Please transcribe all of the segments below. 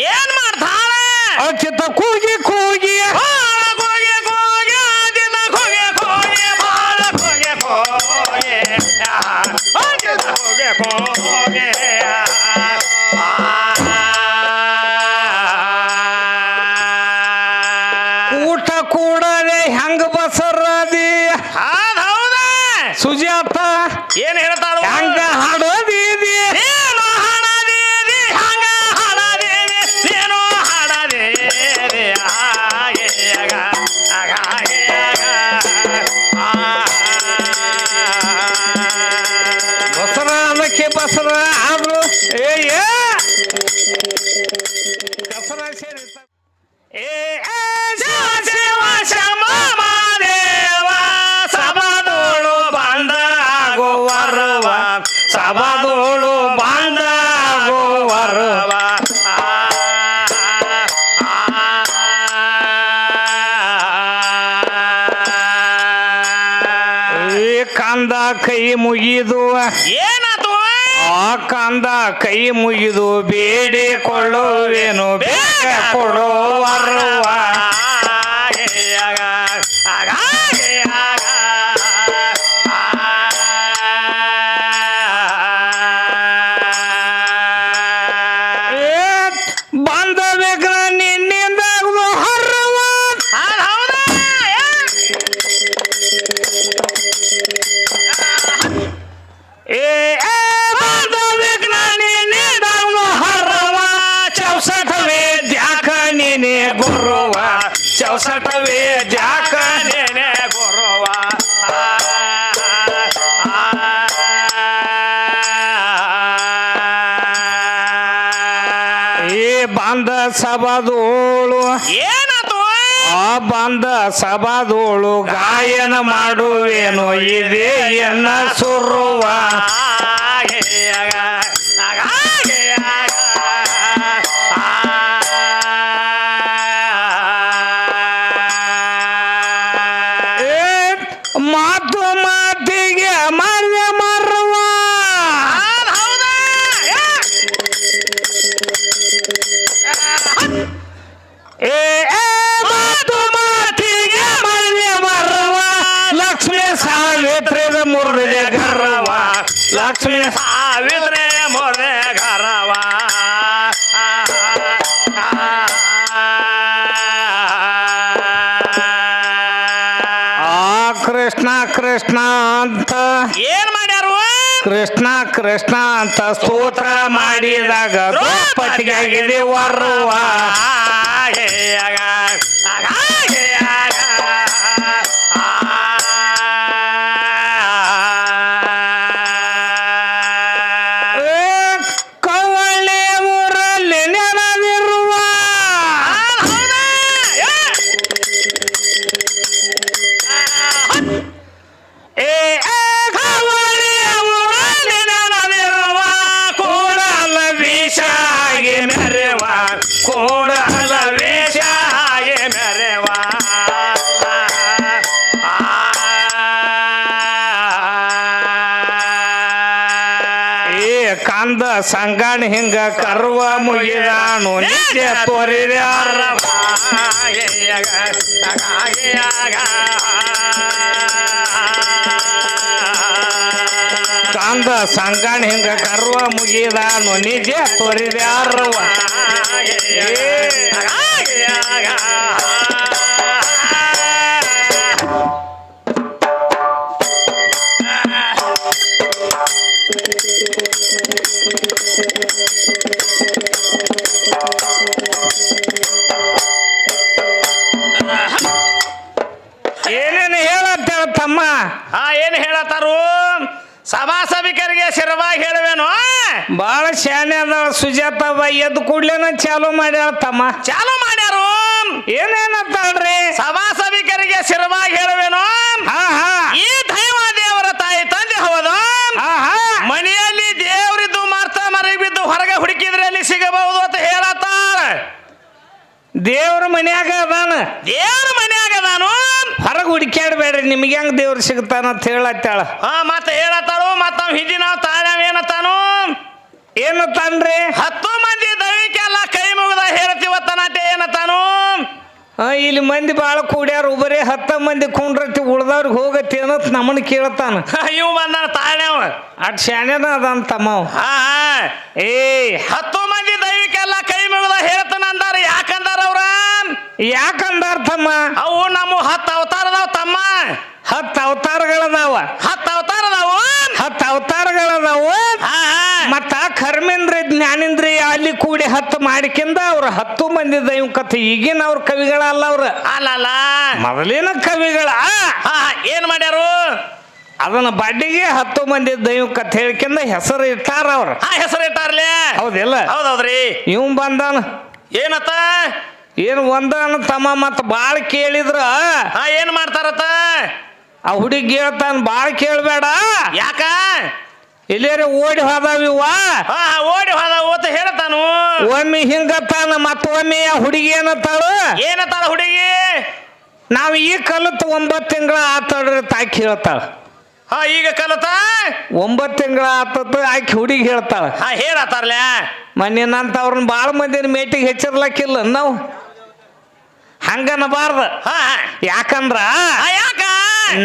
ಏನ್ ಮಾಡ್ತಾಳ ಚಿತ್ತ ಕೂಗಿ ಕೂಗಿ ಕೂಗಿ ಕೂಗಿ ದಿನ ಕೂಗಿ ಕೂಗಿ ಬಾಳ ಕೂಗಿ ಕೂಗಿ ಕೂಗಿ ಕೂಗಿ ಊಟ ಕೂಡದೆ ಹೆಂಗ ಬಸರದಿ ಹೌದ ಸುಜಾತ ಏನ್ ಹೇಳ್ತಾಳ ಹೆಂಗ ಹಾಡೋದಿದಿ ಏನು ಹಾಡದೇವಿ ಹಂಗ ಹಾಡದೇವಿ ಏನು ಹಾಡದೇವಿ ಹಾಗೆ ಹಾಗೆ ಬಸರ ಅದಕ್ಕೆ ಬಸರ ಆದ್ರು ಏ ದಸರಾ ಸೇರಿ ಶಿವ ಶಮ ದೇವ ಸಬದೋಳು ಬಂದ ಗೋವರವ ಸಬದೋಳು ಬಾಂಧ ಗೋವರವ ಕಂದ ಕೈ ಮುಗಿದು ಏನಾತು ಆ ಕಂದ ಕೈ ಮುಗಿದು ಬೇಡಿಕೊಳ್ಳುವೇನು ಬೇಗ ಕೊಡುವರವ ಬಂದ ಬೇಗ ನಿನ್ನಿಂದ ಹರವ ಚೌಸಟವೇ ಜಾಕ ನೀನೆ ಗುರುವ ಚೌಸಟವೇ ಜಾಕ ನೇನೆ ಗುರುವ ಬಂದ ಸಭಾದೋಳು ಏನಾತು ಆ ಬಂದ ಸಭಾದೋಳು ಗಾಯನ ಮಾಡುವೇನು ಇದೇ ಎನ್ನ ಸುರುವ ಮಾತು ಮಾತಿಗೆ ಮರ್ಯ ಮರುವ ಮಾತು ಮಾತಿಗೆ ಮರ್ಯ ಮರುವ ಲಕ್ಷ್ಮೀ ಸಾವಿತ್ರಿದ ಮುರಿದೆ ಗರ್ವ ಲಕ್ಷ್ಮೀ ಸಾವಿತ್ರೆ ಮೊರೆ ಗರವ ಆ ಕೃಷ್ಣ ಕೃಷ್ಣ ಅಂತ ಏನ್ ಮಾಡ್ಯಾರು ಕೃಷ್ಣ ಕೃಷ್ಣ ಅಂತ ಸ್ತೋತ್ರ ಮಾಡಿದಾಗ ದ್ರೌಪದಿಗಾಗಿದೆ ವರ್ವ ಕವಳೆ ಊರಲ್ಲಿ ನೆನದಿರುವ ಕವಳೆ ಊರಲ್ಲಿ ನೆನದಿರುವ ಕೂಡಲ ವಿಷಾಗಿ ಮೆರೆವ ಕೂಡಲ ವೇಷಾಗೆ ಮೆರೆವ ಕಂದ ಸಂಗಣ ಹಿಂಗ ಕರ್ವ ಮುಗಿದಾನು ನಿತ್ಯ ತೋರಿದ್ಯಾರ ಕಂದ ಸಂಗಣ ಹಿಂಗ ಕರ್ವ ಮುಗಿದಾನು ನಿಜ ತೋರಿದ್ಯಾರವ ಏನೇನು ಹೇಳತ್ತೇಳ ತಮ್ಮ ಏನ್ ಹೇಳತ್ತಾರು ಸಭಾಸಭಿಕರಿಗೆ ಶಿರವಾಗಿ ಹೇಳುವೇನು ಬಾಳ ಶಾನೆ ಅದ ಸುಜಾತವ ಎದ್ದು ಕೂಡ್ಲೇನ ಚಾಲು ಮಾಡ್ಯಾಳ ತಮ್ಮ ಚಾಲು ಮಾಡ್ಯಾರು ಏನೇನತ್ತಾಳ್ರಿ ಸಭಾಸಭಿಕರಿಗೆ ಶಿರವಾಗಿ ಹೇಳುವೇನು ಹಾ ಹಾ ಈ ದೈವ ದೇವರ ತಾಯಿ ತಂದೆ ಹೌದು ಹಾ ಹಾ ಮನೆಯಲ್ಲಿ ದೇವರಿದ್ದು ಮಾರ್ತ ಮರಗಿ ಬಿದ್ದು ಹೊರಗೆ ಹುಡುಕಿದ್ರೆ ಅಲ್ಲಿ ಸಿಗಬಹುದು ಅಂತ ಹೇಳತ್ತಾರ ದೇವ್ರ ಮನ್ಯಾಗ ಅದಾನ ದೇವ್ರ ಮನ್ಯಾಗ ನಾನು ಹೊರಗೆ ಹುಡುಕ್ಯಾಡ್ಬೇಡ್ರಿ ನಿಮ್ಗೆ ಹೆಂಗ್ ದೇವ್ರು ಸಿಗ್ತಾನ ಅಂತ ಹೇಳತ್ತಾಳ ಮತ್ತೆ ಹೇಳತ್ತಾಳು ಮತ್ತ ಹಿಂದಿ ನಾವು ತಾಳ್ಯಾವ ಏನತ್ತಾನು ಏನು ತಾನ್ರಿ 10 ಮಂದಿ ದೈವಿಕೆಲ್ಲ ಕೈ ಮುಗಿದ ಇಲ್ಲಿ ಮಂದಿ ಬಾಳ ಕೂಡ್ಯಾರ ಬರೇ 10 ಮಂದಿ ಕುಂಡ್ರತಿ ಉಳ್ದವ್ರಿಗೆ ಹೋಗತಿ ಅನ್ನತ್ ನಮ್ಮನ್ನ ಕೇಳ್ತಾನ. ಇವ್ ಬಂದಾನ ತಾಳ್ಯಾವ ಅಟ್ ಶಾಣ್ಯನ ಅದಂತಮ್ಮವ್. ಏ 10 ಮಂದಿ ದೈವಿಕೆಲ್ಲ ಕೈ ಮುಗಿದ ಹೇಳ್ತಾನ ಅಂದಾರ. ಯಾಕಂದಾರ ಅವ್ರ? ಯಾಕಂದಾರ ತಮ್ಮ? ಅವು ನಮ್ಮ 10 ಅವತಾರದಾವ ತಮ್ಮ. 10 ಅವತಾರಗಳದಾವ. 10 ಅವತಾರದಾವು. 10 ಅವತಾರಗಳದಾವು. ಮತ್ತ ಕರ್ಮೇಂದ್ರ ಜ್ಞಾನೇಂದ್ರ ಅಲ್ಲಿ ಕೂಡಿ 10 ಮಾಡಿಕಿಂದ ಅವ್ರ 10 ಮಂದಿ ದೈವ ಕಥೆ. ಈಗಿನ ಅವ್ರ ಕವಿಗಳಲ್ಲ ಅವ್ರ. ಅಲ್ಲ ಮೊದಲಿನ ಕವಿಗಳ ಏನ್ ಮಾಡ್ಯಾರು? ಅದನ್ನ ಬಡ್ಡಿಗೆ 10 ಮಂದಿ ದೈವ ಕಥೆ ಹೇಳ್ಕಿಂದ ಹೆಸರು ಇಟ್ಟಾರ ಅವ್ರ. ಹೆಸರು ಇಟ್ಟಾರ್ಲೆ. ಹೌದಿಲ್ಲ? ಹೌದೌದ್ರಿ. ಇವ್ ಬಂದಾನ ಏನತ್ತ? ಏನು ಒಂದಾನ ತಮ್ಮ. ಮತ್ತ ಬಾಳ ಕೇಳಿದ್ರ ಏನ್ ಮಾಡ್ತಾರತ್ತ? ಆ ಹುಡುಗಿ ಹೇಳ್ತಾನ ಬಾಳ ಕೇಳ್ಬೇಡ. ಯಾಕ? ಇಲ್ಲೇರಿ ಓಡಿ ಹೋದಾವಿವ. ಓಡಿ ಹೋದ ಓತ ಹೇಳ್ತಾನು. ಒಮ್ಮೆ ಹಿಂಗತ್ತಾನ ಮತ್ತೊಮ್ಮೆ ಆ ಹುಡುಗಿ ಏನತ್ತಾಳು? ಏನತ್ತಾಳ ಹುಡುಗಿ? ನಾವ್ ಈ ಕಲಿತು 9 ತಿಂಗಳ ಆತಾಡ್ರಿ ತಾಕಿ ಹೇಳ್ತಾಳ. ಈಗ ಕಲತ 9 ತಿಂಗಳ ಆತತ್ ಆಕಿ ಹುಡುಗಿ ಹೇಳ್ತಾಳ. ಹೇಳತ್ತಾರಲ್ಲ. ಮನ್ನಿನಂತ ಅವ್ರನ್ನ ಬಾಳ ಮಂದಿನ ಮೇಟಿಗೆ ಹೆಚ್ಚಿರ್ಲಕ್ಕಿಲ್ಲ ನಾವು. ಹಂಗನಬಾರ್ದ. ಯಾಕಂದ್ರ ಯಾಕ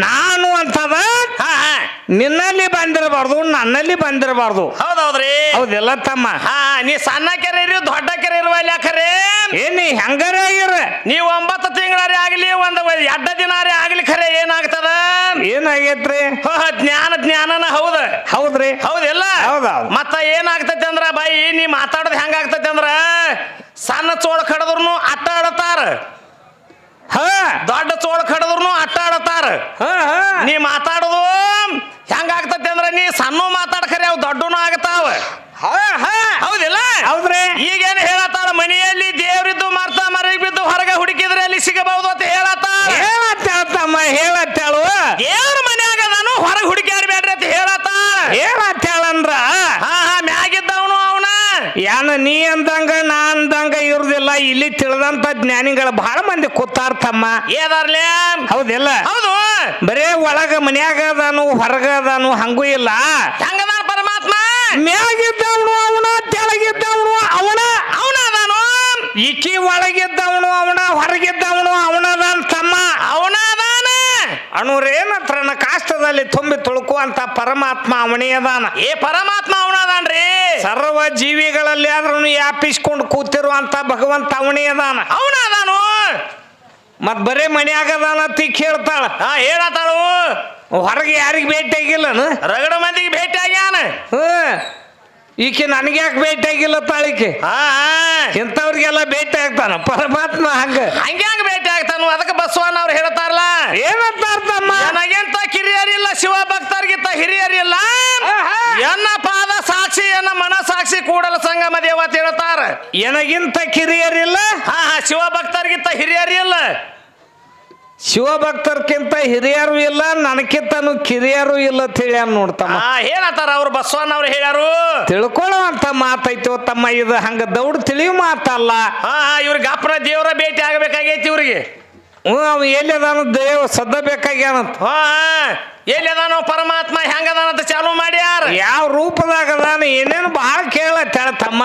ನಾನು ಅಂತದ ನಿನ್ನಲ್ಲಿ ಬಂದಿರಬಾರ್ದು, ನನ್ನಲ್ಲಿ ಬಂದಿರಬಾರ್ದು. ಹೌದೌದ್ರಿ. ಹೌದಿಲ್ಲ ತಮ್ಮ? ನೀ ಸಣ್ಣ ಕೆರೆ ಇರಿ ದೊಡ್ಡ ಕೆರೆ ಇರುವ ಯಾಕರೆ ಏನಿ ಹೆಂಗಾರ ಆಗಿರ ನೀವು 9 ತಿಂಗಳಾರಿ ಆಗ್ಲಿ ಒಂದು 2 ದಿನಾರಿ ಆಗ್ಲಿ ಖರೆ ಏನಾಗ್ತದ? ಏನಾಗೈತ್ರಿ? ಜ್ಞಾನನ ಹೌದ. ಹೌದ್ರಿ. ಹೌದಿಲ್ಲ? ಹೌದೌದು. ಮತ್ತ ಏನಾಗ್ತೈತಿ ಅಂದ್ರ ಬಾಯಿ ನೀ ಮಾತಾಡೋದು ಹೆಂಗಾಗ್ತೈತಿ ಅಂದ್ರ ಸಣ್ಣ ಚೋಳ ಕಡದ್ರು ಅಟ್ಟ ಆಡತಾರ, ದೊಡ್ಡ ಚೋಳ ಕಡದ್ರು ಅಟ್ಟ ಆಡತಾರ. ನೀ ಮಾತಾಡೋದು ಹೆಂಗಾಗ್ತೈತಿ ಅಂದ್ರ ನೀ ಸಣ್ಣ ಮಾತಾಡ್ಕರಿ ಅವ್ ದೊಡ್ಡನು ಆಗತಾವ. ಹೌದಿಲ್ಲ? ಹೌದ್ರಿ. ಈಗೇನು ಹೇಳತ್ತಾಳ? ಮನೆಯಲ್ಲಿ ದೇವ್ರಿದ್ದು ಮರ್ತ ಮರಿಗೆ ಬಿದ್ದು ಹೊರಗೆ ಹುಡುಕಿದ್ರೆ ಅಲ್ಲಿ ಸಿಗಬಹುದು ಅಂತ ಹೇಳತ್ತಮ್ಮ. ಹೇಳತ್ತಾಳು ದೇವ್ರ ಮನ್ಯಾಗ ನಾನು ಹೊರಗೆ ಹುಡುಕ್ಯಾಡ್ಬೇಡ್ರಿ ಅಂತ ಹೇಳತ್ತಾಳಂದ್ರ ಮ್ಯಾಗಿದ್ದವನು ಅವನ ಯಾನ ನೀ ಅಂದಂಗ ನಾ ಅಂದಂಗ ಇರುದಿಲ್ಲ. ಇಲ್ಲಿ ತಿಳಿದಂತ ಜ್ಞಾನಿಗಳ ಬಹಳ ಮಂದಿ ಕೂತಾರ್ತಮ್ಮ. ಏದಾರ್ಲೆ? ಹೌದಿಲ್ಲ? ಹೌದು. ಬರೇ ಒಳಗ ಮನ್ಯಾಗ ಅದಾನು ಹೊರಗ ಅದಾನು ಹಂಗೂ ಇಲ್ಲ. ಹೆಂಗದ ಪರಮಾತ್ಮ? ಮ್ಯಾಗಿದ್ದವನು ಅವನ, ತೆಳಗಿದ್ದವನು ಅವನ ಅದಾನು. ಈಕಿ ಒಳಗಿದ್ದವನು ಅವನ, ಹೊರಗಿದ್ದವನು ಅವನದಾನ ತಮ್ಮ. ಅವನದಾನ ಅಣುರೇನತ್ರನ ಕಾಷ್ಟದಲ್ಲಿ ತುಂಬಿ ತುಳುಕುವಂತ ಪರಮಾತ್ಮ ಅವನೇ ಅದಾನ. ಪರಮಾತ್ಮ ಅವನದಾನ್ರಿ. ಸರ್ವ ಜೀವಿಗಳಲ್ಲಿ ಆದ್ರೂ ವ್ಯಾಪಿಸ್ಕೊಂಡು ಕೂತಿರುವಂತ ಭಗವಂತ ಅವನೇ ಅದಾನ. ಅವನದಾನು. ಮತ್ ಬರೇ ಮನ್ಯಾಗ ಅದಾನ ತಿಕ್ ಹೇಳ್ತಾಳ. ಹೇಳತ್ತಾಳು. ಹೊರಗೆ ಯಾರಿಗೆ ಭೇಟಿ ಆಗಿಲ್ಲನು? ರಗಡ ಮಂದಿಗೆ ಭೇಟಿ ಆಗ್ಯಾನ. ಈಕೆ ನನಗೆ ಯಾಕೆ ಭೇಟಿ ಆಗಿಲ್ಲ ತಾಳಿಕೆ? ಇಂಥವ್ರಿಗೆಲ್ಲ ಭೇಟಿ ಆಗ್ತಾನ ಪರಮಾತ್ಮ. ಹಂಗ್ಯಾಂಗ ಭೇಟಿ ಆಗ್ತಾನು? ಅದಕ್ಕೆ ಬಸವಣ್ಣ ಅವ್ರು ಹೇಳ್ತಾರಲ್ಲ, ಏನಂತಾರ ತಮ್ಮ? ನನಗೆಂತ ಕಿರಿಯರಿಲ್ಲ, ಶಿವ ಭಕ್ತರಿಗಿಂತ ಹಿರಿಯರಿಲ್ಲ, ಎನ್ನ ಪಾದ ಸಾಕ್ಷಿ ಎನ್ನ ಮನ ಸಾಕ್ಷಿ ಕೂಡಲ ಸಂಗಮ ದೇವತೆ ಹೇಳ್ತಾರ. ಎನಗಿಂತ ಕಿರಿಯರಿಲ್ಲ, ಶಿವ ಭಕ್ತರಿಗಿಂತ ಹಿರಿಯರಿಲ್ಲ. ಶಿವಭಕ್ತರ್ಕಿಂತ ಹಿರಿಯರು ಇಲ್ಲ, ನನಕ್ಕಿಂತನು ಕಿರಿಯರು ಇಲ್ಲ ತಿಳಿಯ ನೋಡ್ತಮ್ಮ. ಏನಂತಾರ ಅವ್ರು? ಬಸವಣ್ಣ ಅವ್ರು ಹೇಳ್ಯಾರು. ತಿಳ್ಕೊಳ್ಳುವಂತ ಮಾತೈತೋ ತಮ್ಮ. ಇದು ಹಂಗ ದೌಡ್ ತಿಳಿಯೋ ಮಾತಲ್ಲ. ಇವ್ರಿಗೆ ಅಪ್ಪನ ದೇವರ ಭೇಟಿ ಆಗಬೇಕಾಗೈತಿ ಇವ್ರಿಗೆ. ಅವ್ ಎಲ್ಲಿದಾನ ದೇವ ಸದ್ದ ಬೇಕಾಗ್ಯಾನಂತ. ಎಲ್ಲಿದಾನೋ ಪರಮಾತ್ಮ ಹೆಂಗದಾನಂತ ಚಾಲು ಮಾಡ್ಯಾರ. ಯಾವ ರೂಪದಾಗ ಅದಾನ ಏನೇನು ಬಹಳ ಕೇಳತ್ತೇಳ ತಮ್ಮ.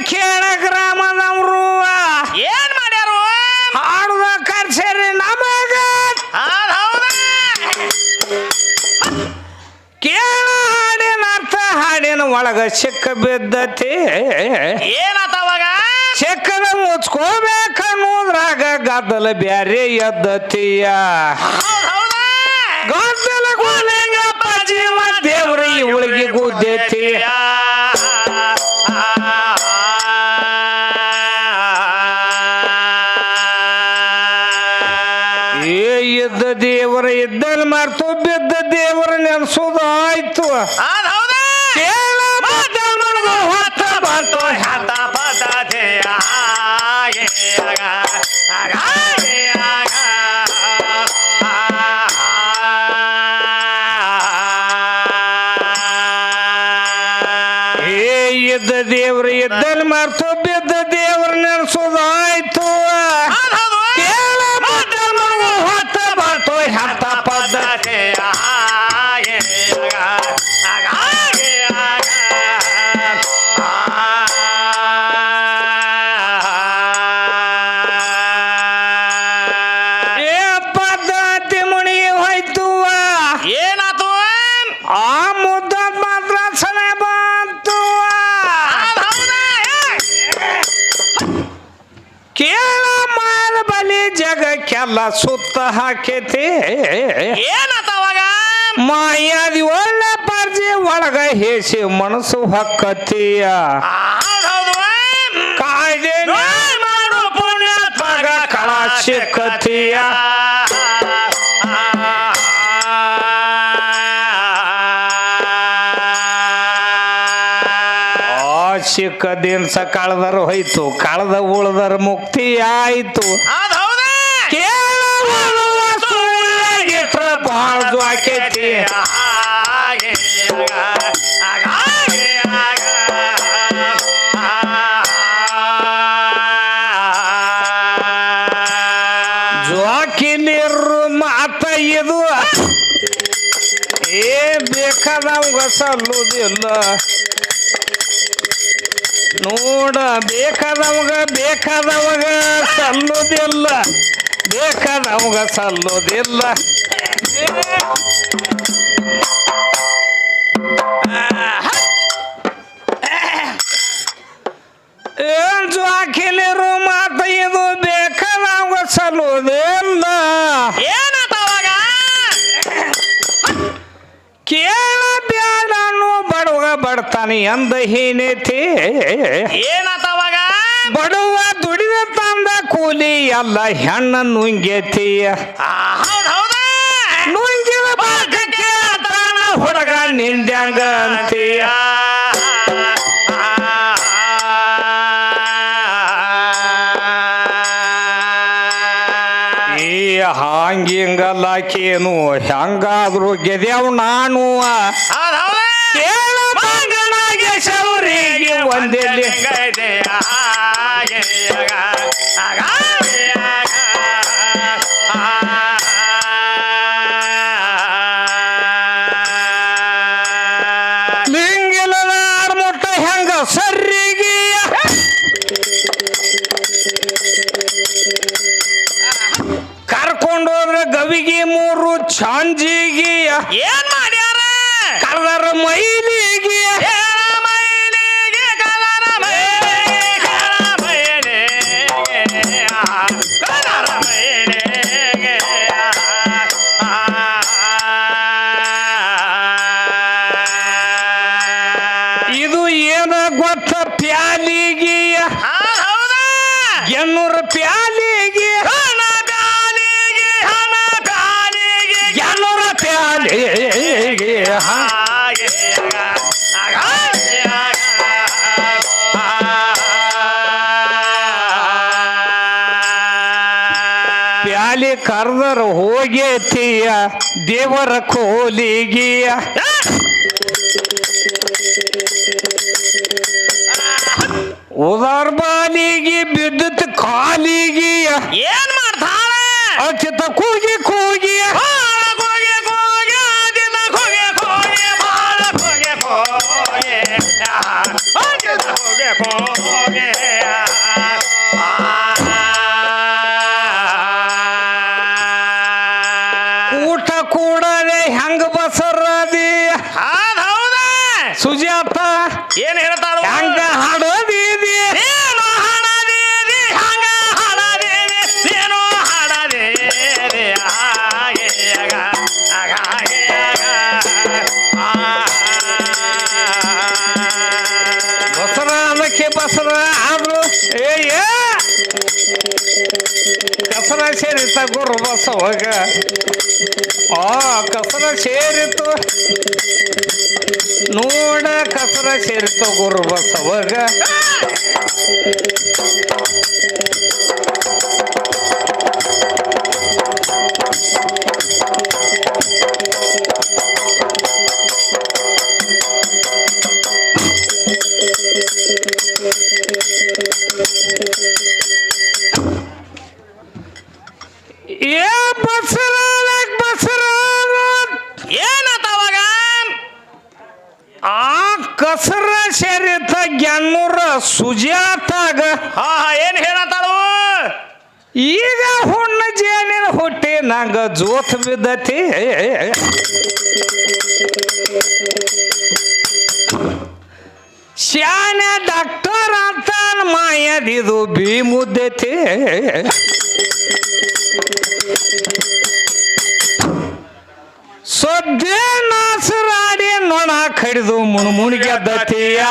ಕೇಳ ಗ್ರಾಮದವರು ಏನ್ ಮಾಡ್ಯಾರು? ಹಾಡುದ ಕರ್ಸೇರಿ ನಮಗ ಕೇಳ ಹಾಡಿನ ಅರ್ಥ ಹಾಡಿನ ಒಳಗ ಸಿಕ್ಕ ಬಿದ್ದತಿ. ಏನಾತ ಅವಾಗ? ಸಿಕ್ಕದ ಮುಚ್ಕೋಬೇಕನ್ನೋದ್ರಾಗ ಗದ್ದಲ ಬ್ಯಾರೆ ಎದ್ದತಿಯ. ಗದ್ದಲ ಗೋಲಿಂಗಪ್ಪ ಜೀವ ದೇವ್ರ ಇವಳಿಗೆ ಗುದ್ದತಿ. ಇದ್ದ ದೇವರ ಇದ್ದಲ್ಲಿ ಮರ್ತು ಬಿದ್ದ ದೇವರ ನೆನ್ಸೋದು ಆಯ್ತು. ಇದ್ದ ದೇವ್ರ ಇದ್ದಲ್ಲಿ ಮರ್ತು ಬಿದ್ದ ದೇವರ ನೆನ್ಸೋದು ಆಯ್ತು. ಕೆಲ್ಲ ಸುತ್ತ ಹಾಕೈತಿ ಏನತ್ತ ಅವಾಗ ಮಾಯಾದಿ ಒಳ್ಳೆ ಪಾರ್ಜಿ ಒಳಗ ಹೇಸಿ ಮನಸ್ಸು ಹಕ್ಕತಿಯ ಕಾಯ್ದೆ ಮಾಡು ಪುಣ್ಯ ಮಗ ಕಳ ಸಿಕ್ಕತಿಯ ಸಿಕ್ಕ ದಿನಸ ಕಳೆದರು ಹೋಯ್ತು ಕಳೆದ ಉಳ್ದರ ಮುಕ್ತಿ ಆಯ್ತು ಬಾಳ್ದು ಆಕೈತಿ ಜೋಕಿಲಿರು ಮಾತ ಇದು ಏ ಬೇಕಾದವಂಗ ಸಲ್ಲುದಿಲ್ಲ ನೋಡ ಬೇಕಾದವಾಗ ಸಲ್ಲುದಿಲ್ಲ ಬೇಕಾದವಾಗ ಸಲ್ಲುದಿಲ್ಲ ಏನ್ ಜೋಕಿಲಿರು ಮಾತ ಇದು ಬೇಕಾದವಾಗ ಸಲ್ಲುದಿಲ್ಲ ಏನತ್ತವಾಗ ಕೇಳ ಬ್ಯಾಡನು ಬಡವ ಬಡ್ತಾನೆ ಎಂದ ಹೀನೈತಿ ಏನತ್ತವಾಗ ಬಡವ ದುಡಿದ ತಂದ ಕೂಲಿ ಎಲ್ಲ ಹೆಣ್ಣ ನುಂಗೇತಿಯ ನುಂಗಿದ ಬಾಕಕ್ಕೆ ತಾನ ಹುಡುಗ ನಿಂದ್ಯಾಂಗ ಅಂತೀಯ ಈ ಹಾಂಗಿಂಗಲ್ಲಾಕೇನು ಹೆಂಗಾದ್ರು ಗೆದ್ಯಾವ್ ನಾನು ಕೇಳ ಮಂಗನಾಗೆ ಶೌರಿಗೆ ಒಂದೆಲ್ಲಿ ಲಿಂಗಿಲದ ಆಡ್ಮುಟ್ಟ ಹೆಂಗ ಸರಿಗಿಯ ಕರ್ಕೊಂಡೋದ್ರ ಗವಿಗೆ ಮೂರು ಚಾಂಜಿಗಿಯ ಏನ್ ಮಾಡ್ಯಾರ ಕಲರ ಮೈಲಿಗೆ ಇದು ಏನ ಗೊತ್ತ ಪ್ಯಾಲಿಗಿಯ ಎನ್ನೂರು ಪ್ಯಾಲಿಗೆ ಎನ್ನೂರ ಪ್ಯಾಲಿಗೆ ಪ್ಯಾಲಿ ಕರ್ದರ ಹೋಗೇತಿಯ ದೇವರ ಕೋಲಿಗಿಯ ಉದಾರ ಬಾಲಿಗೆ ಬಿದ್ದತ್ ಕಾಲಿಗಿಯ ಏನ್ ಮಾಡ್ತಾಳ ಅಚಿತ ಕೂಗಿ ಕೂಗಿ ಊಟ ಕೂಡದೆ ಹೆಂಗ ಬಸರದಿ ಸುಜಾತ ಏನ್ ಹೇಳ್ತಾಳ ಹೆಂಗ ಹಾಡೋದಿದಿ ಏನು ಹಾಡದೇವಿ ಹಂಗ ಹಾಡದೇವಿ ಏನು ಹಾಡದೇವಿ ಬಸರ ಅದಕ್ಕೆ ಬಸರ ಆದ್ರು ಏ ಕಸರ ಸೇರಿತ ಗುರು ಬಸವಾಗ ಕಸರ ಸೇರಿತು ನೋಡ ಕಸರ ಸೇರಿತು ಗುರು ಬಸವಾಗ ಏ ಬಸರ ಏನತ್ತವಾಗ ಆ ಕಸರ ಸೇರಿತ ಜ್ಞಾನೂರ ಸುಜಾತಾಗ ಏನ್ ಹೇಳತ್ತಾಳು ಈಗ ಹುಣ್ಣ ಜೇನಿನ ಹುಟ್ಟಿ ನಂಗ ಜೋತ್ ಬಿದ್ದತಿ ಶಾನ ಡಾಕ್ಟರ್ ಅಂತ ಮಾಯದಿದು ಬಿ ಮುದ್ದತಿ ಸೊದ್ದೆ ನಾಸರಾಡಿ ನೊಣ ಕಡಿದು ಮುಣಿಗೆ ದತಿಯ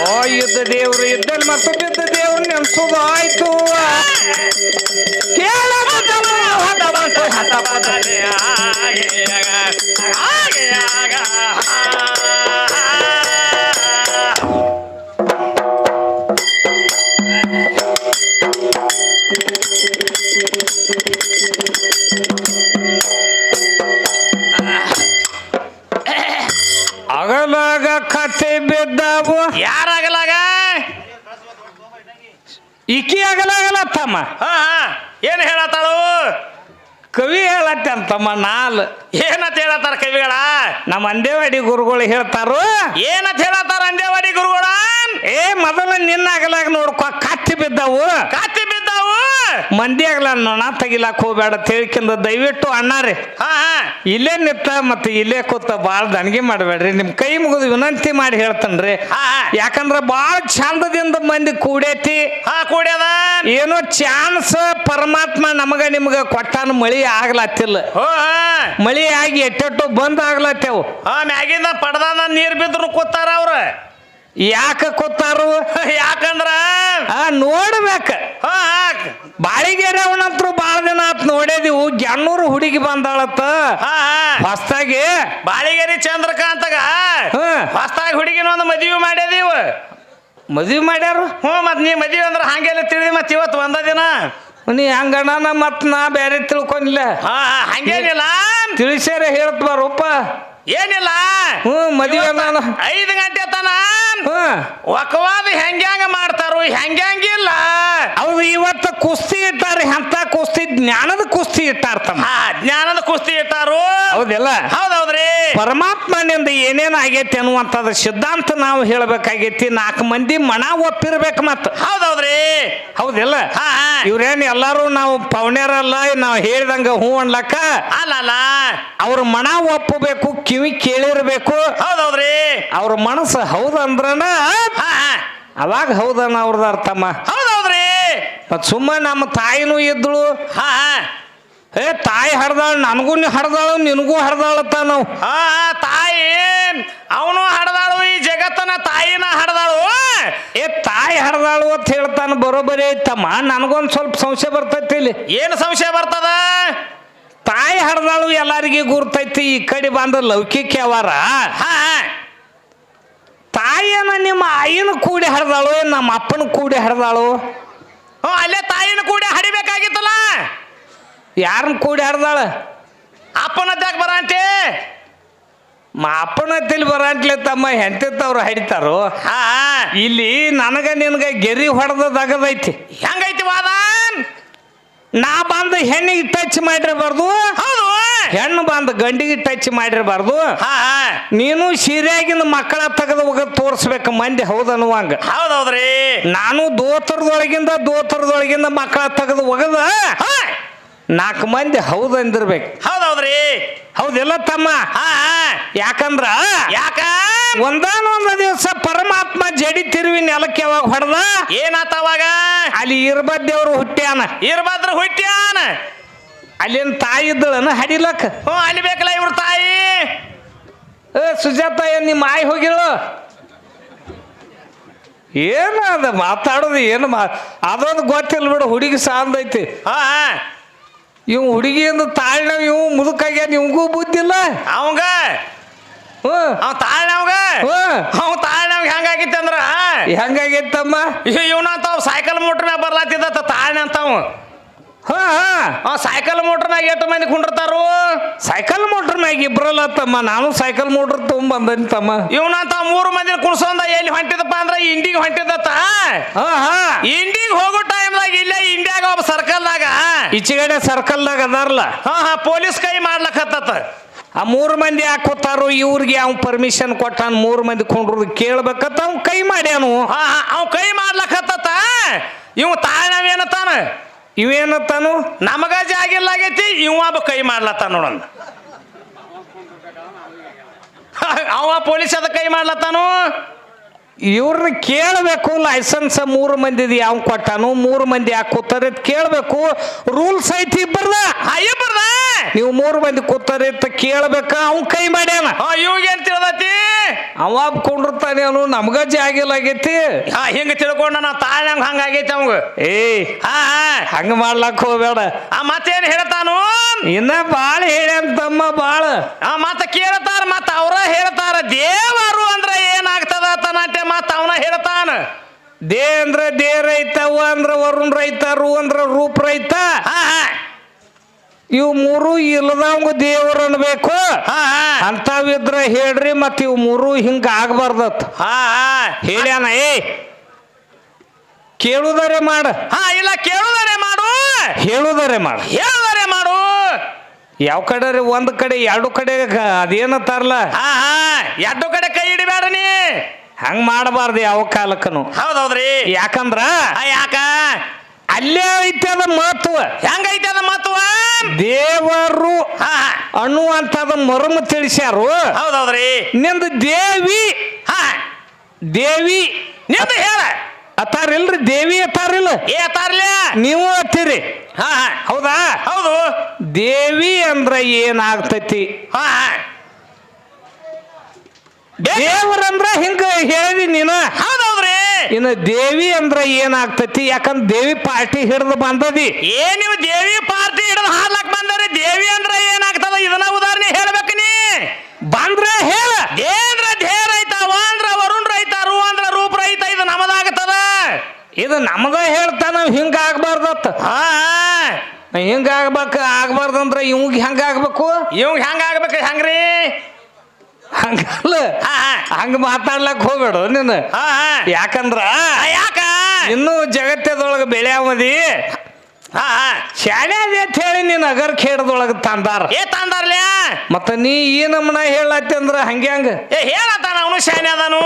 ಓ ಯುದ್ಧ ದೇವ್ರು ಇದ್ದಲ್ಲಿ ಮತ್ತು ಬಿದ್ದ ದೇವ್ರು ನೆನ್ಸೋದು ಆಯ್ತು ಕೇಳ ಅಗಲಾಗ ಕತೆ ಬಿದ್ದಾವು ಯಾರಾಗಲಾಗ ಇಕ್ಕಿ ಆಗಲಾಗಲ್ಲ ತಮ್ಮ ಏನು ಹೇಳತ್ತಾಳು ಕವಿ ಹೇಳತ್ತೆ ಅಂತಮ್ಮ ನಾಲ್ ಏನಂತ ಹೇಳತ್ತಾರ ಕವಿಗಳ ನಮ್ಮ ಅಂದೇವಾಡಿ ಗುರುಗಳು ಹೇಳ್ತಾರು ಏನಂತ ಹೇಳತ್ತಾರ ಅಂದೇವಾಡಿ ಗುರುಗಳ ಏ ಮೊದಲ ನಿನ್ನ ಆಗಲಾಗ ನೋಡ್ಕೊ ಕತ್ತಿ ಬಿದ್ದಾವು ಕಾತಿ ಬಿದ್ದಾವು ಮಂದಿ ಆಗಲ್ಲ ನೊಣ ತೆಗಿಲಾಕ ಹೋಗ್ಬೇಡ ತಿಳ್ಕಿಂದ ದಯವಿಟ್ಟು ಅಣ್ಣಾರಿ ಇಲ್ಲೇ ನಿತ್ತ ಮತ್ತೆ ಇಲ್ಲೇ ಕೂತ ಬಾಳ ದಣಿಗೆ ಮಾಡಬೇಡ್ರಿ ನಿಮ್ ಕೈ ಮುಗಿದು ವಿನಂತಿ ಮಾಡಿ ಹೇಳ್ತನ್ರಿ ಯಾಕಂದ್ರ ಬಾಳ ಚಂದದಿಂದ ಮಂದಿ ಕೂಡೈತಿ ಕೂಡ್ಯದ ಏನೋ ಚಾನ್ಸ್ ಪರಮಾತ್ಮ ನಮಗ ನಿಮ್ಗ ಕೊಟ್ಟಾನ ಮಳಿ ಆಗ್ಲತ್ತಿಲ್ಲ ಮಳಿ ಆಗಿ ಎಟ್ಟೆಟ್ಟು ಬಂದ್ ಆಗ್ಲತ್ತೇವು ಮ್ಯಾಗಿಂದ ಪಡ್ದಾನ ನೀರ್ ಬಿದ್ರು ಕೂತಾರ ಅವ್ರ ಯಾಕ ಕೂತಾರು ಯಾಕಂದ್ರ ನೋಡ್ಬೇಕ ಬಾಳಿಗೆರೆ ಅವನಂತ್ರು ಬಾಳ ದಿನ ಆತ್ ನೋಡಿದಿವು ಗೆಣ್ಣೂರು ಹುಡುಗಿ ಬಂದಾಳತ್ತ ಹೊಸ್ತಾಗಿ ಬಾಳಿಗೆರಿ ಚಂದ್ರಕಾಂತಗ ಹೊಸ್ತಾಗಿ ಹುಡುಗಿನ ಒಂದು ಮದುವೆ ಮಾಡ್ಯದೀವ ಮದ್ವಿ ಮಾಡ್ಯಾರು ಮತ್ ನೀ ಮದುವೆ ಅಂದ್ರ ಹಂಗೆಲ್ಲ ತಿಳಿದಿ ಮತ್ ಇವತ್ತು ಒಂದ ದಿನ ನೀ ಹಂಗಣ್ಣ ಮತ್ ನಾ ಬೇರೆ ತಿಳ್ಕೊಂಡಿಲ್ಲ ಹಂಗೇನಿಲ್ಲ ತಿಳಿಸ್ಯಾರ ಹೇಳ್ತ ಬಾರಪ್ಪ ಏನಿಲ್ಲ ಮದುವೆ 5 ಗಂಟೆ ತನ ಒಕ್ಕವಾದ ಹೆಂಗ್ಯಾಂಗ ಮಾಡ್ತಾರು ಹೆಂಗ್ಯಾಂಗಿಲ್ಲ ಹೌದು ಇವತ್ತು ಕುಸ್ತಿ ಇಟ್ಟಾರ ಎಂತ ಕುಸ್ತಿ ಜ್ಞಾನದ ಕುಸ್ತಿ ಇಟ್ಟಾರ ತಮ್ಮ ಜ್ಞಾನದ ಕುಸ್ತಿ ಇಟ್ಟಾರು ಹೌದಿಲ್ಲ ಹೌದೌದ್ರಿ ಪರಮಾತ್ಮನಿಂದ ಏನೇನ್ ಆಗೈತಿ ಅನ್ನುವಂಥದ್ದು ಸಿದ್ಧಾಂತ ನಾವು ಹೇಳ್ಬೇಕಾಗೈತಿ 4 ಮಂದಿ ಮನ ಒಪ್ಪಿರ್ಬೇಕು ಮತ್ತ ಹೌದೌದ್ರಿ ಹೌದಿಲ್ಲ ಇವ್ರೇನ್ ಎಲ್ಲಾರು ನಾವು ಪೌಣ್ಯರಲ್ಲ ನಾವು ಹೇಳಿದಂಗ ಹೂ ಅನ್ಲಕ್ಕ ಅಲ್ಲ ಅವ್ರ ಮನ ಒಪ್ಪಬೇಕು ಕಿವಿ ಕೇಳಿರ್ಬೇಕು ಹೌದೌದ್ರಿ ಅವ್ರ ಮನಸ್ಸು ಹೌದಂದ್ರನ ಅವಾಗ ಹೌದನ್ನ ಅವ್ರದ ಅರ್ಥಮ್ಮ ಹೌದೌದ್ರಿ ಮತ್ ಸುಮ್ಮನೆ ನಮ್ಮ ತಾಯಿನೂ ಇದ್ಳು ತಾಯಿ ಹಡ್ದಾಳ ನನಗೂ ಹಡ್ದಾಳು ನಿನಗೂ ಹಡ್ದಾಳತ್ತ ನಾವು ತಾಯಿ ಅವನು ಹಡ್ದಾಳು ಈ ಜಗತ್ತನ ತಾಯಿನ ಹಡ್ದಾಳು ತಾಯಿ ಹಡ್ದಾಳು ಅಂತ ಹೇಳ್ತಾನ ಬರೋಬರಿ ಐತಮ್ಮ ನನಗೊಂದು ಸ್ವಲ್ಪ ಸಂಶಯ ಬರ್ತೈತಿ ಇಲ್ಲಿ ಏನು ಸಂಶಯ ಬರ್ತದ ತಾಯಿ ಹಡ್ದಾಳು ಎಲ್ಲಾರಿಗೆ ಗುರ್ತೈತಿ ಈ ಕಡೆ ಬಂದ ಲೌಕಿಕ ಅವರ ತಾಯಿಯನ್ನ ನಿಮ್ಮ ಆಯಿನ ಕೂಡಿ ಹಡ್ದಾಳು ನಮ್ಮ ಅಪ್ಪನ ಕೂಡಿ ಹಡ್ದಾಳು ಅಲ್ಲೇ ತಾಯಿನ ಕೂಡಿ ಹಡಿಬೇಕಾಗಿತ್ತಲ್ಲ ಯಾರನ್ನ ಕೂಡಿ ಹಡ್ದಾಳ ಅಪ್ಪನದ್ದಾಗ ಬರಂತೆ ಅಪ್ಪನ ತಿಳಿ ಬರಂಟ್ಲೆ ತಮ್ಮ ಹೆಂತಿತ್ತವ್ರು ಹಡಿತಾರು ಇಲ್ಲಿ ನನಗ ನಿನಗ ಗೆರಿ ಹೊಡೆದಗದೈತಿ ಹೆಂಗೈತಿ ವಾದ ನಾ ಬಂದ ಹೆಣ್ಣಿಗೆ ಟಚ್ ಮಾಡಿರಬಾರ್ದು ಹೌದು ಹೆಣ್ಣು ಬಂದ ಗಂಡಿಗೆ ಟಚ್ ಮಾಡಿರಬಾರ್ದು ನೀನು ಸೀರೆಯಾಗಿನ ಮಕ್ಕಳ ತೆಗೆದು ಒಗದ್ ತೋರಿಸ್ಬೇಕು ಮಂದಿ ಹೌದನ್ನುವಂಗ ಹೌದೌದ್ರಿ ನಾನು ದೋತರದೊಳಗಿಂದ ಮಕ್ಕಳ ತೆಗೆದು ಒಗದ 4 ಮಂದಿ ಹೌದಂದಿರ್ಬೇಕು ಹೌದೌದ್ರಿ ಹೌದಿಲ್ಲ ತಮ್ಮ ಯಾಕಂದ್ರ ಒಂದಾನೊಂದು ದಿವಸ ಪರಮಾತ್ಮ ಜಡಿ ತಿರುವಿ ನೆಲಕ್ಕೆ ಯಾವಾಗ ಹೊಡೆದ ಏನಾತವಾಗ ಅಲ್ಲಿ ಇರ್ಬದ್ದೇವ್ರು ಹುಟ್ಟ್ಯಾನ ಅಲ್ಲಿನ ತಾಯಿ ಇದ್ದಳನ ಹಡಿಲಕ್ಕ ಅಲ್ಲಿ ಬೇಕಲ್ಲ ಇವ್ರ ತಾಯಿ ಸುಜಾತ ನಿಮ್ಮ ಆಯಿ ಹೋಗಿಳು ಏನು ಅದ ಮಾತಾಡೋದು ಏನು ಅದೊಂದು ಗೊತ್ತಿಲ್ಲ ಬಿಡು ಹುಡುಗಿ ಸಾಂದೈತಿ ಇವ್ ಹುಡುಗಿಯಿಂದ ತಾಳ್ನ ಇವ್ ಮುದುಕಾಗ್ಯಾನ ಇವಂಗೂ ಬುದ್ಧಿಲ್ಲ ಅವಂಗ ತಾಳ್ನವ್ಗ ಹೆಂಗಾಗಿತ್ತ ಅಂದ್ರ ಹೆಂಗಾಗೈತಮ್ಮ ಇವನಂತ ಸೈಕಲ್ ಮೋಟ್ರ್ ಮ್ಯಾಗ ಬರ್ಲಾತಿದ್ದ ತಾಳ್ನ ಅಂತಾವ ಸೈಕಲ್ ಮೋಟ್ರ್ ಮ್ಯಾಗ ಎಷ್ಟು ಮಂದಿ ಕುಂಡಿರ್ತಾರು ಸೈಕಲ್ ಮೋಟ್ರ್ ಮ್ಯಾಗ ಇಬ್ರಲ್ಲತ್ತಮ್ಮ ನಾನು ಸೈಕಲ್ ಮೋಟ್ರ್ ತಗೊಂಡ್ ತಮ್ಮ ಇವನಂತ 3 ಮಂದಿನ ಕುಣ್ಸೊಂದ ಎಲ್ಲಿ ಹೊಂಟಿದಪ್ಪ ಅಂದ್ರ ಇಂಡಿಗೆ ಹೊಂಟಿದತ್ತ ಇಂಡಿಗೆ ಹೋಗೋ ಟೈಮ್ದಾಗ ಇಲ್ಲೇ ಇಂಡಿಯಾಗ ಒಬ್ಬ ಸರ್ಕಲ್ದಾಗ ಈಚೆಗಡೆ ಸರ್ಕಲ್ದಾಗ ಅದಾರಲ್ಲ ಪೊಲೀಸ್ ಕೈ ಮಾಡ್ಲಕತ್ತ ಆ 3 ಮಂದಿ ಯಾಕೆ ಕೂತಾರು ಇವ್ರಿಗೆ ಅವ್ ಪರ್ಮಿಷನ್ ಕೊಟ್ಟಾನ 3 ಮಂದಿ ಕೊಂಡ್ರದು ಕೇಳ್ಬೇಕತ್ತ ಅವ್ ಕೈ ಮಾಡ್ಯಾನು ಅವ್ ಕೈ ಮಾಡ್ಲಕತ್ತ ಇವ್ ತಾಳ್ನವೇನತ್ತಾನ ಇವೇನತ್ತಾನು ನಮಗ ಜಾಗಿಲ್ಲಾಗೈತಿ ಇವ ಕೈ ಮಾಡ್ಲತ್ತಾನ ನೋಡಂದ ಅವ ಪೊಲೀಸ್ ಅದ ಕೈ ಮಾಡ್ಲತ್ತಾನು ಇವ್ರನ್ನ ಕೇಳಬೇಕು. ಲೈಸೆನ್ಸ್ 3 ಮಂದಿದು ಯಾವ ಕೊಟ್ಟಾನು, 3 ಮಂದಿ ಯಾಕೆ ಕೂತಾರೆ ಅಂತ ಕೇಳಬೇಕು. ರೂಲ್ಸ್ ಐತಿ ಇಬ್ಬರದ. ಇಬ್ಬರದ ನೀವು 3 ಮಂದಿ ಕೂತಾರೆ ಅಂತ ಕೇಳಬೇಕ. ಅವ್ನ್ ಕೈ ಮಾಡ್ಯಾನ. ಇವಾಗ ಏನ್ ತಿಳಿದತಿ? ಅವ ಕೊಂಡಿರ್ತಾನೆ ಅವನು. ನಮ್ಗ ಜಾಗಿಲ್ ಆಗೈತಿ. ಹಿಂಗ ತಿಳ್ಕೊಂಡ ನಾ ತಾಳ್ಯಂಗ ಹಂಗಾಗೈತಿ ಅವಂಗ. ಹಂಗ ಮಾಡ್ಲಕ್ ಹೋಗ್ಬೇಡ. ಮತ್ತೇನ್ ಹೇಳ್ತಾನು? ಇನ್ನ ಬಾಳ ಹೇಳ್ಯಾನಮ್ಮ ಬಾಳ. ಮತ್ತ ಕೇಳ್ತಾರ, ಮತ್ತ ಅವ್ರ ಹೇಳ್ತಾರ ದೇವರು ಅಂದ್ರ ಏನಾಗ್ತದ ತನಾಟೆ. ಮತ್ತ ಅವನ ಹೇಳ್ತಾನ ದೇ ಅಂದ್ರ ದೇ ರೈತ, ವ ಅಂದ್ರ ವರುಣ್ ರೈತ, ರು ಅಂದ್ರ ರೂಪ್ ರೈತ. ಇವು 3 ಇಲ್ಲದವಂಗ ದೇವ್ರ ಅನ್ಬೇಕು. ಅಂತವಿದ್ರ ಹೇಳ್ರಿ. ಮತ್ ಇವ್ 3 ಹಿಂಗ ಆಗ್ಬಾರ್ದತ್ ಹೇಳ್ಯಾನ. ಕೇಳುದರೆ ಮಾಡ. ಇಲ್ಲ ಕೇಳುದರೆ ಮಾಡು, ಹೇಳುದರೆ ಮಾಡ, ಹೇಳುದರೆ ಮಾಡು. ಯಾವ ಕಡೆ ಒಂದ್ ಕಡೆ 2 ಕಡೆ ಅದೇನತ್ತಾರಲ್ಲ, 2 ಕಡೆ ಕೈ ಹಿಡಿಬೇಡ ನೀ. ಹಂಗ ಮಾಡಬಾರ್ದು ಯಾವ ಕಾಲಕ್ಕನು. ಹೌದೌದ್ರಿ. ಯಾಕಂದ್ರ ಯಾಕ ಅಲ್ಲೇ ಐತೆ ಅದ ಮಹತ್ವ. ಹೆಂಗೈತೆ ಅದ ಮಹತ್ವ? ದೇವರು ಅನ್ನುವಂಥದ ಮರ್ಮ ತಿಳಿಸ್ಯಾರು. ಹೌದೌದ್ರಿ. ನಿಂದ ದೇವಿ ದೇವಿ ನಿಂದ ಹೇಳ ಅತ್ತಾರಿಲ್ರಿ. ದೇವಿ ಅತ್ತಾರಿಲ್ಲ, ಅತ್ತಾರ್ಲ ನೀವು ಅತ್ತೀರಿ. ಹೌದಾ? ಹೌದು. ದೇವಿ ಅಂದ್ರ ಏನಾಗ್ತೈತಿ? ದೇವರಂದ್ರ ಹಿಂಗ ಹೇಳಿದಿ ನೀನು. ಹೌದೌದ್ರಿ. ಇನ್ನು ದೇವಿ ಅಂದ್ರ ಏನಾಗ್ತೈತಿ? ಯಾಕಂದ್ರ ದೇವಿ ಪಾರ್ಟಿ ಹಿಡ್ದು ಬಂದದಿ. ನೀವು ದೇವಿ ಪಾರ್ಟಿ ಹಿಡಿದು ಹಾಡ್ಲಕ್ ಬಂದ್ರಿ. ದೇವಿ ಅಂದ್ರ ಏನಾಗ್ತದ ಇದನ್ನ ಉದಾಹರಣೆ ಹೇಳ್ಬೇಕು ನೀ. ಬಂದ್ರೆ ಹೇಳ. ದೇವ್ರ ಧೇ ರೈತ, ವ ಅಂದ್ರ ವರುಣ್ ರೈತ, ರು ಅಂದ್ರ ರೂಪ್ ರೈತ. ಇದು ನಮದಾಗತ್ತದ. ಇದು ನಮಗ ಹೇಳ್ತಾನ. ಹಿಂಗ ಆಗ್ಬಾರ್ದತ್ತ. ಹಿಂಗ ಆಗ್ಬಾರ್ದಂದ್ರ ಇವಂಗ ಹೆಂಗ ಆಗ್ಬೇಕು? ಇವಂಗ ಹೆಂಗ ಆಗ್ಬೇಕು? ಹೆಂಗ್ರಿ? ಹಂಗಲ್ಲ, ಹಂಗ ಮಾತಾಡ್ಲಕ್ ಹೋಗ್ಬೇಡ ನೀನು. ಯಾಕಂದ್ರ ಯಾಕ ಇನ್ನು ಜಗತ್ತದೊಳಗ ಬೆಳೆಯವದಿ ಶಾಲೆ ಅದೇ ಅಂತ ಹೇಳಿ ನೀನ್ ಅಗರ್ ಖೇಡದೊಳಗ ತಂದಾರ. ತಂದಾರ್ಲ. ಮತ್ತ ನೀ ಈ ನಮ್ಮನ ಹೇಳತ್ತಿ ಅಂದ್ರ ಹಂಗೆ ಹಂಗ ಹೇಳತ್ತಾನ ಅವನು ಶಾನೆ ಅದಾನು.